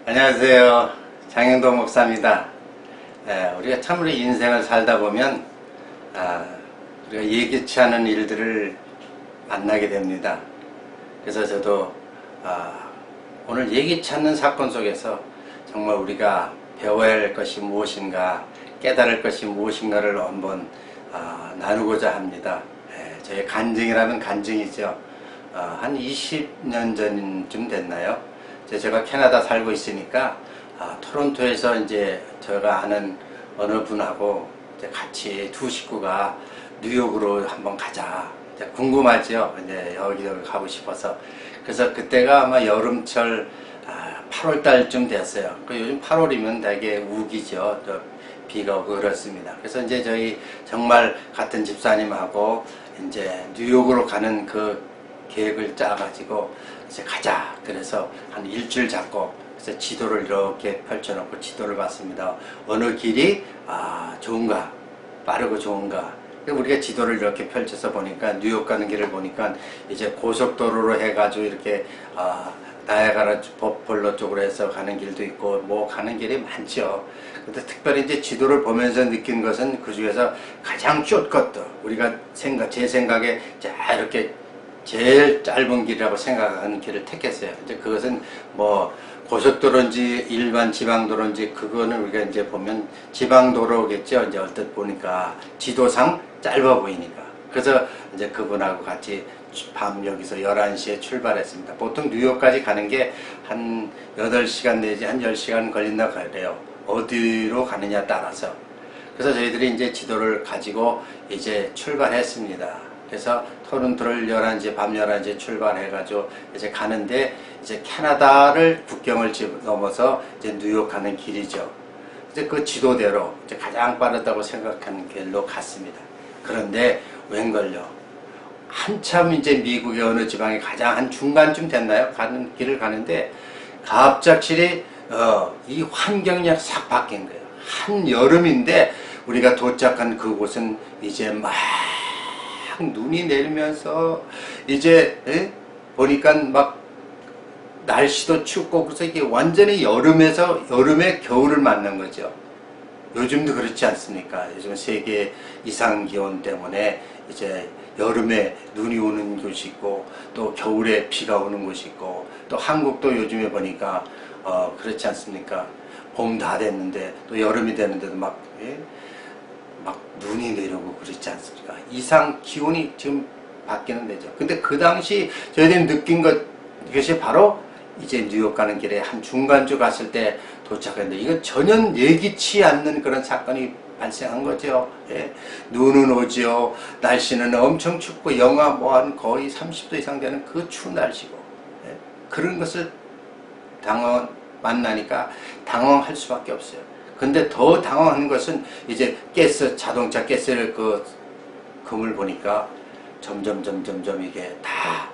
안녕하세요. 장영동 목사입니다. 우리가 참으로 인생을 살다 보면 우리가 예기치 않은 일들을 만나게 됩니다. 그래서 저도 오늘 예기치 않는 사건 속에서 정말 우리가 배워야 할 것이 무엇인가, 깨달을 것이 무엇인가를 한번 나누고자 합니다. 저의 간증이라면 간증이죠. 한 20년 전쯤 됐나요? 제가 캐나다 살고 있으니까 토론토에서 이제 제가 아는 어느 분하고 이제 같이 두 식구가 뉴욕으로 한번 가자. 이제 궁금하죠. 이제 여기 가고 싶어서. 그래서 그때가 아마 여름철 8월 달쯤 됐어요. 요즘 8월이면 되게 우기죠. 또 비가 오고 그렇습니다. 그래서 이제 저희 정말 같은 집사님하고 이제 뉴욕으로 가는 그 계획을 짜가지고 이제 가자. 그래서 한 일주일 잡고 그래서 지도를 이렇게 펼쳐놓고 지도를 봤습니다. 어느 길이 좋은가, 빠르고 좋은가. 우리가 지도를 이렇게 펼쳐서 보니까 뉴욕 가는 길을 보니까 이제 고속도로로 해가지고 이렇게 나야가라 버펄로 쪽으로 해서 가는 길도 있고 뭐 가는 길이 많죠. 근데 특별히 이제 지도를 보면서 느낀 것은 그 중에서 가장 숏컷도 우리가 제 생각에 자 이렇게 제일 짧은 길이라고 생각하는 길을 택했어요. 이제 그것은 뭐 고속도로인지 일반 지방도로인지 그거는 우리가 이제 보면 지방도로겠죠. 이제 얼핏 보니까 지도상 짧아 보이니까. 그래서 이제 그분하고 같이 밤 여기서 11시에 출발했습니다. 보통 뉴욕까지 가는 게 한 8시간 내지 한 10시간 걸린다 그래요. 어디로 가느냐 따라서. 그래서 저희들이 이제 지도를 가지고 이제 출발했습니다. 그래서 토론토를 밤 11시에 출발해가지고 이제 가는데 이제 캐나다를 국경을 넘어서 이제 뉴욕 가는 길이죠. 이제 그 지도대로 이제 가장 빠르다고 생각하는 길로 갔습니다. 그런데 웬걸요. 한참 이제 미국의 어느 지방에 가장 한 중간쯤 됐나요? 가는 길을 가는데 갑작스레 이 환경이 싹 바뀐 거예요. 한여름인데 우리가 도착한 그곳은 이제 막 눈이 내리면서 이제 보니까 막 날씨도 춥고 그래서 이게 완전히 여름에 겨울을 맞는 거죠. 요즘도 그렇지 않습니까? 요즘 세계 이상 기온 때문에 이제 여름에 눈이 오는 곳이 있고 또 겨울에 비가 오는 곳이 있고 또 한국도 요즘에 보니까 그렇지 않습니까? 봄 다 됐는데 또 여름이 됐는데도 막 눈이 내려오고 그렇지 않습니까? 이상 기온이 지금 바뀌는 데죠. 근데 그 당시 저희들이 느낀 것이 바로 이제 뉴욕 가는 길에 한 중간쯤 갔을 때 도착했는데 이건 전혀 예기치 않는 그런 사건이 발생한 거죠. 눈은 오죠. 날씨는 엄청 춥고 영하 뭐 한 거의 30도 이상 되는 그 추운 날씨고 그런 것을 만나니까 당황할 수밖에 없어요. 근데 더 당황한 것은 이제 자동차 가스를 금을 보니까 점점 이게 다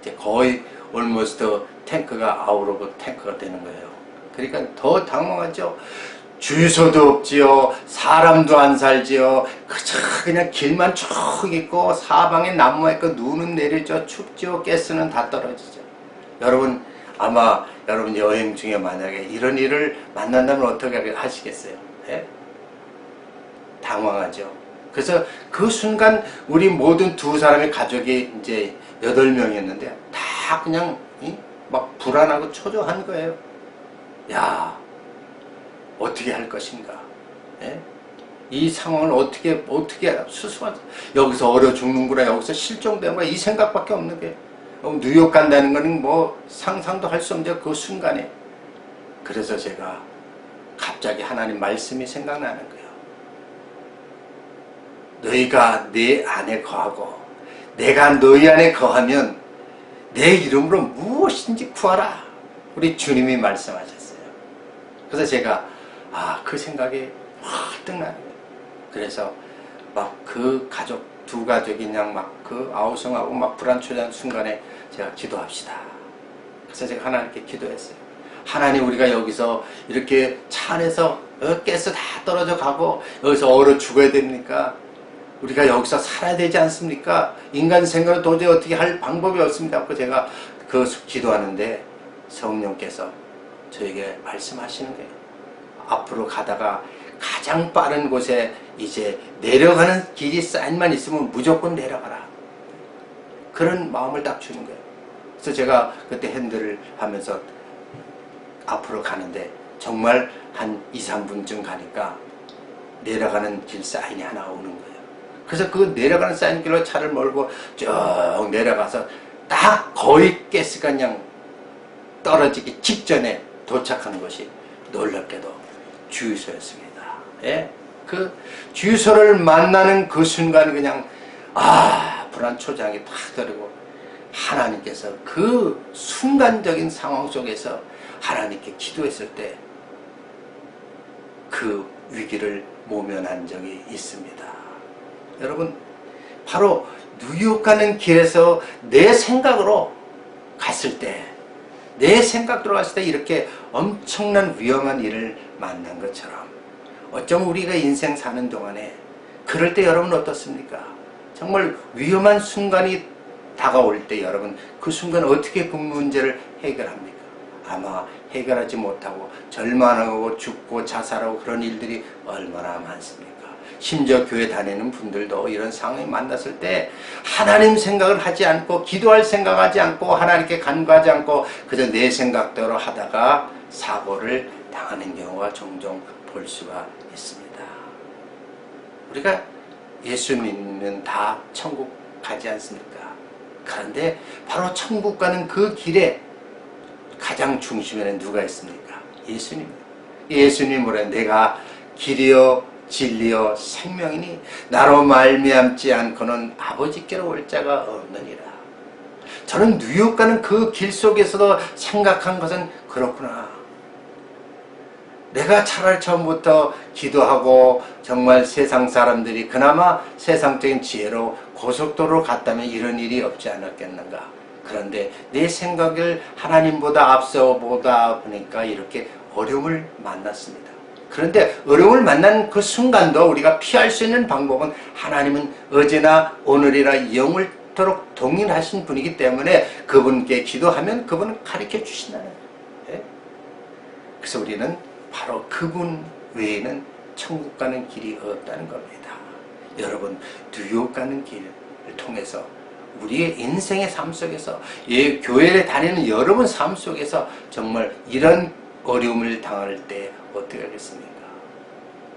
이제 거의 almost 탱크가 아웃 오브 탱크가 되는 거예요. 그러니까 더 당황하죠. 주유소도 없지요. 사람도 안 살지요. 그냥 길만 쭉 있고 사방에 나무가 있고 눈은 내리죠. 춥죠. 가스는 다 떨어지죠. 여러분 아마 여러분 여행 중에 만약에 이런 일을 만난다면 어떻게 하시겠어요? 당황하죠. 그래서 그 순간 우리 모든 두 사람의 가족이 이제 8명이었는데 다 그냥 막 불안하고 초조한 거예요. 야, 어떻게 할 것인가? 이 상황을 어떻게 수습하지? 여기서 얼어 죽는구나, 여기서 실종되는구나 이 생각밖에 없는 거예요. 뉴욕 간다는 거는 뭐 상상도 할 수 없는 그 순간에. 그래서 제가 갑자기 하나님 말씀이 생각나는 거예요. 너희가 내 안에 거하고 내가 너희 안에 거하면 내 이름으로 무엇인지 구하라. 우리 주님이 말씀하셨어요. 그래서 제가 그 생각이 확 나는 거예요. 그래서 막 그 두 가족이 그냥 막 아우성하고 막 불안초조한 순간에 제가 기도합시다. 그래서 제가 하나님께 기도했어요. 하나님, 우리가 여기서 이렇게 차 안에서 가스 다 떨어져 가고 여기서 얼어 죽어야 됩니까? 우리가 여기서 살아야 되지 않습니까? 인간 생각을 도저히 어떻게 할 방법이 없습니다. 그래서 제가 기도하는데 성령께서 저에게 말씀하시는 거예요. 앞으로 가다가 가장 빠른 곳에 이제 내려가는 길이 사인만 있으면 무조건 내려가라. 그런 마음을 딱 주는 거예요. 그래서 제가 그때 핸들을 하면서 앞으로 가는데 정말 한 2, 3분쯤 가니까 내려가는 길 사인이 하나 오는 거예요. 그래서 그 내려가는 사인길로 차를 몰고 쭉 내려가서 딱 거의 가스가 그냥 떨어지기 직전에 도착하는 것이 놀랍게도 주유소였습니다. 예? 그 주유소를 만나는 그 순간 그냥 불안 초장이 탁 떨어지고 하나님께서 그 순간적인 상황 속에서 하나님께 기도했을 때 그 위기를 모면한 적이 있습니다. 여러분, 바로 뉴욕 가는 길에서 내 생각으로 갔을 때, 내 생각대로 갔을 때 이렇게 엄청난 위험한 일을 만난 것처럼 어쩌면 우리가 인생 사는 동안에 그럴 때 여러분 어떻습니까? 정말 위험한 순간이 다가올 때 여러분 그 순간 어떻게 그 문제를 해결합니까? 아마 해결하지 못하고 절망하고 죽고 자살하고 그런 일들이 얼마나 많습니까? 심지어 교회 다니는 분들도 이런 상황이 만났을 때 하나님 생각을 하지 않고 기도할 생각하지 않고 하나님께 간구하지 않고 그저 내 생각대로 하다가 사고를 당하는 경우가 종종 볼 수가 있습니다. 우리가 예수 믿으면 다 천국 가지 않습니까? 그런데 바로 천국 가는 그 길에 가장 중심에는 누가 있습니까? 예수님. 예수님으로 내가 길이요 진리요 생명이니 나로 말미암지 않고는 아버지께로 올 자가 없느니라. 저는 뉴욕 가는 그 길 속에서도 생각한 것은 그렇구나. 내가 차라리 처음부터 기도하고 정말 세상 사람들이 그나마 세상적인 지혜로 고속도로로 갔다면 이런 일이 없지 않았겠는가. 그런데 내 생각을 하나님보다 앞서 보다 보니까 이렇게 어려움을 만났습니다. 그런데 어려움을 만난 그 순간도 우리가 피할 수 있는 방법은 하나님은 어제나 오늘이라 영원토록 동일하신 분이기 때문에 그분께 기도하면 그분은 가르쳐 주신다는 거예요. 그래서 우리는 바로 그분 외에는 천국 가는 길이 없다는 겁니다. 여러분, 뉴욕 가는 길을 통해서 우리의 인생의 삶 속에서 교회에 다니는 여러분 삶 속에서 정말 이런 어려움을 당할 때 어떻게 하겠습니까?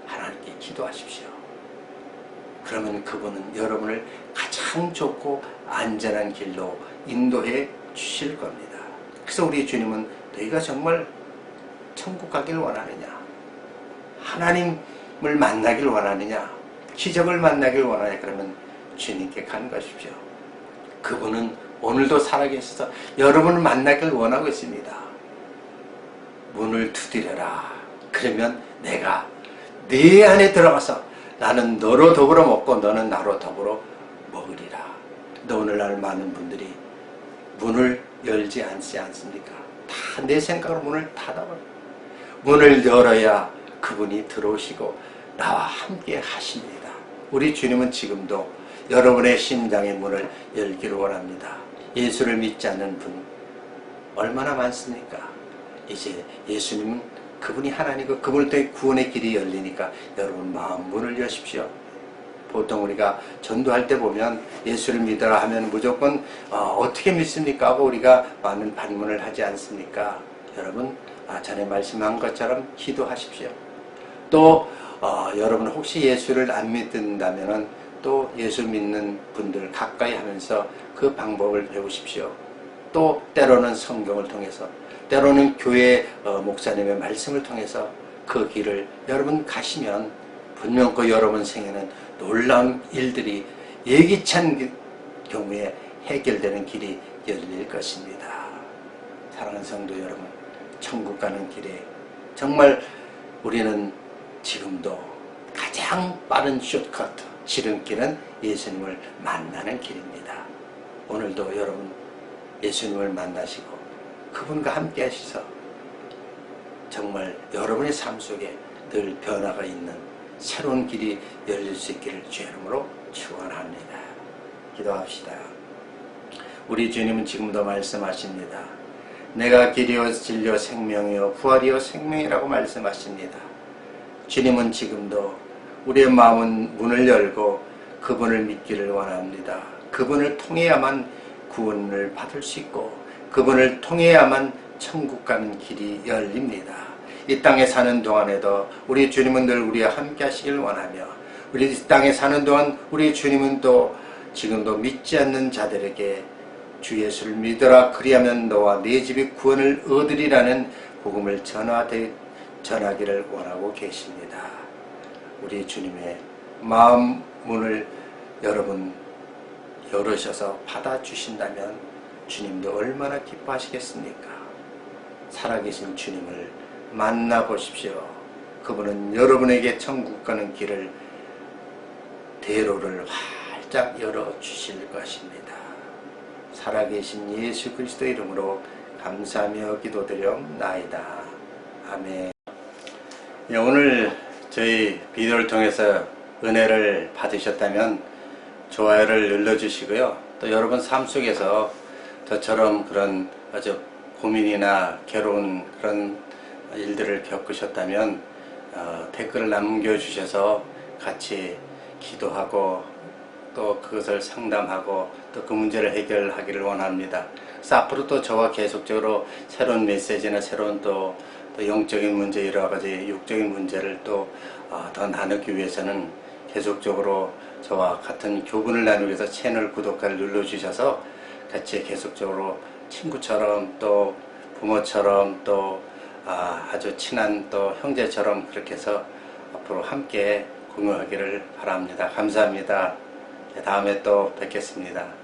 하나님께 기도하십시오. 그러면 그분은 여러분을 가장 좋고 안전한 길로 인도해 주실 겁니다. 그래서 우리 주님은 너희가 정말 천국 가길 원하느냐? 하나님을 만나길 원하느냐? 기적을 만나길 원하느냐? 그러면 주님께 간구하십시오. 그분은 오늘도 살아계셔서 여러분을 만나길 원하고 있습니다. 문을 두드려라. 그러면 내가 네 안에 들어가서 나는 너로 더불어 먹고 너는 나로 더불어 먹으리라. 너 오늘날 많은 분들이 문을 열지 않지 않습니까? 다 내 생각으로 문을 닫아버려. 문을 열어야 그분이 들어오시고 나와 함께 하십니다. 우리 주님은 지금도 여러분의 심장의 문을 열기를 원합니다. 예수를 믿지 않는 분 얼마나 많습니까? 이제 예수님은 그분이 하나님이고 그분을 통해 구원의 길이 열리니까 여러분 마음 문을 여십시오. 보통 우리가 전도할 때 보면 예수를 믿어라 하면 무조건 어떻게 믿습니까 하고 우리가 많은 반문을 하지 않습니까? 여러분 전에 말씀한 것처럼 기도하십시오. 또 여러분 혹시 예수를 안 믿는다면 또 예수 믿는 분들 가까이 하면서 그 방법을 배우십시오. 또 때로는 성경을 통해서 때로는 교회 목사님의 말씀을 통해서 그 길을 여러분 가시면 분명 그 여러분 생에는 놀라운 일들이 예기치 않은 경우에 해결되는 길이 열릴 것입니다. 사랑하는 성도 여러분, 천국 가는 길에 정말 우리는 지금도 가장 빠른 숏커트 지름길은 예수님을 만나는 길입니다. 오늘도 여러분 예수님을 만나시고 그분과 함께 하셔서 정말 여러분의 삶 속에 늘 변화가 있는 새로운 길이 열릴 수 있기를 주의 이름으로 축원합니다. 기도합시다. 우리 주님은 지금도 말씀하십니다. 내가 길이요 진리요 생명이요 부활이요 생명이라고 말씀하십니다. 주님은 지금도 우리의 마음은 문을 열고 그분을 믿기를 원합니다. 그분을 통해야만 구원을 받을 수 있고 그분을 통해야만 천국 가는 길이 열립니다. 이 땅에 사는 동안에도 우리 주님은 늘 우리와 함께 하시길 원하며 우리 이 땅에 사는 동안 우리 주님은 또 지금도 믿지 않는 자들에게 주 예수를 믿어라 그리하면 너와 네 집이 구원을 얻으리라는 복음을 전하기를 원하고 계십니다. 우리 주님의 마음 문을 여러분 열으셔서 받아주신다면 주님도 얼마나 기뻐하시겠습니까? 살아계신 주님을 만나보십시오. 그분은 여러분에게 천국 가는 길을 대로를 활짝 열어주실 것입니다. 살아계신 예수 그리스도 이름으로 감사하며 기도드려옵나이다. 아멘. 오늘 저희 비디오를 통해서 은혜를 받으셨다면 좋아요를 눌러주시고요. 또 여러분 삶 속에서 저처럼 그런 아주 고민이나 괴로운 그런 일들을 겪으셨다면 댓글을 남겨주셔서 같이 기도하고 또 그것을 상담하고 또 그 문제를 해결하기를 원합니다. 그래서 앞으로 또 저와 계속적으로 새로운 메시지나 새로운 또 영적인 문제 여러 가지 육적인 문제를 또 더 나누기 위해서는 계속적으로 저와 같은 교훈을 나누기 위해서 채널 구독을 눌러주셔서 같이 계속적으로 친구처럼 또 부모처럼 또 아주 친한 또 형제처럼 그렇게 해서 앞으로 함께 공유하기를 바랍니다. 감사합니다. 다음에 또 뵙겠습니다.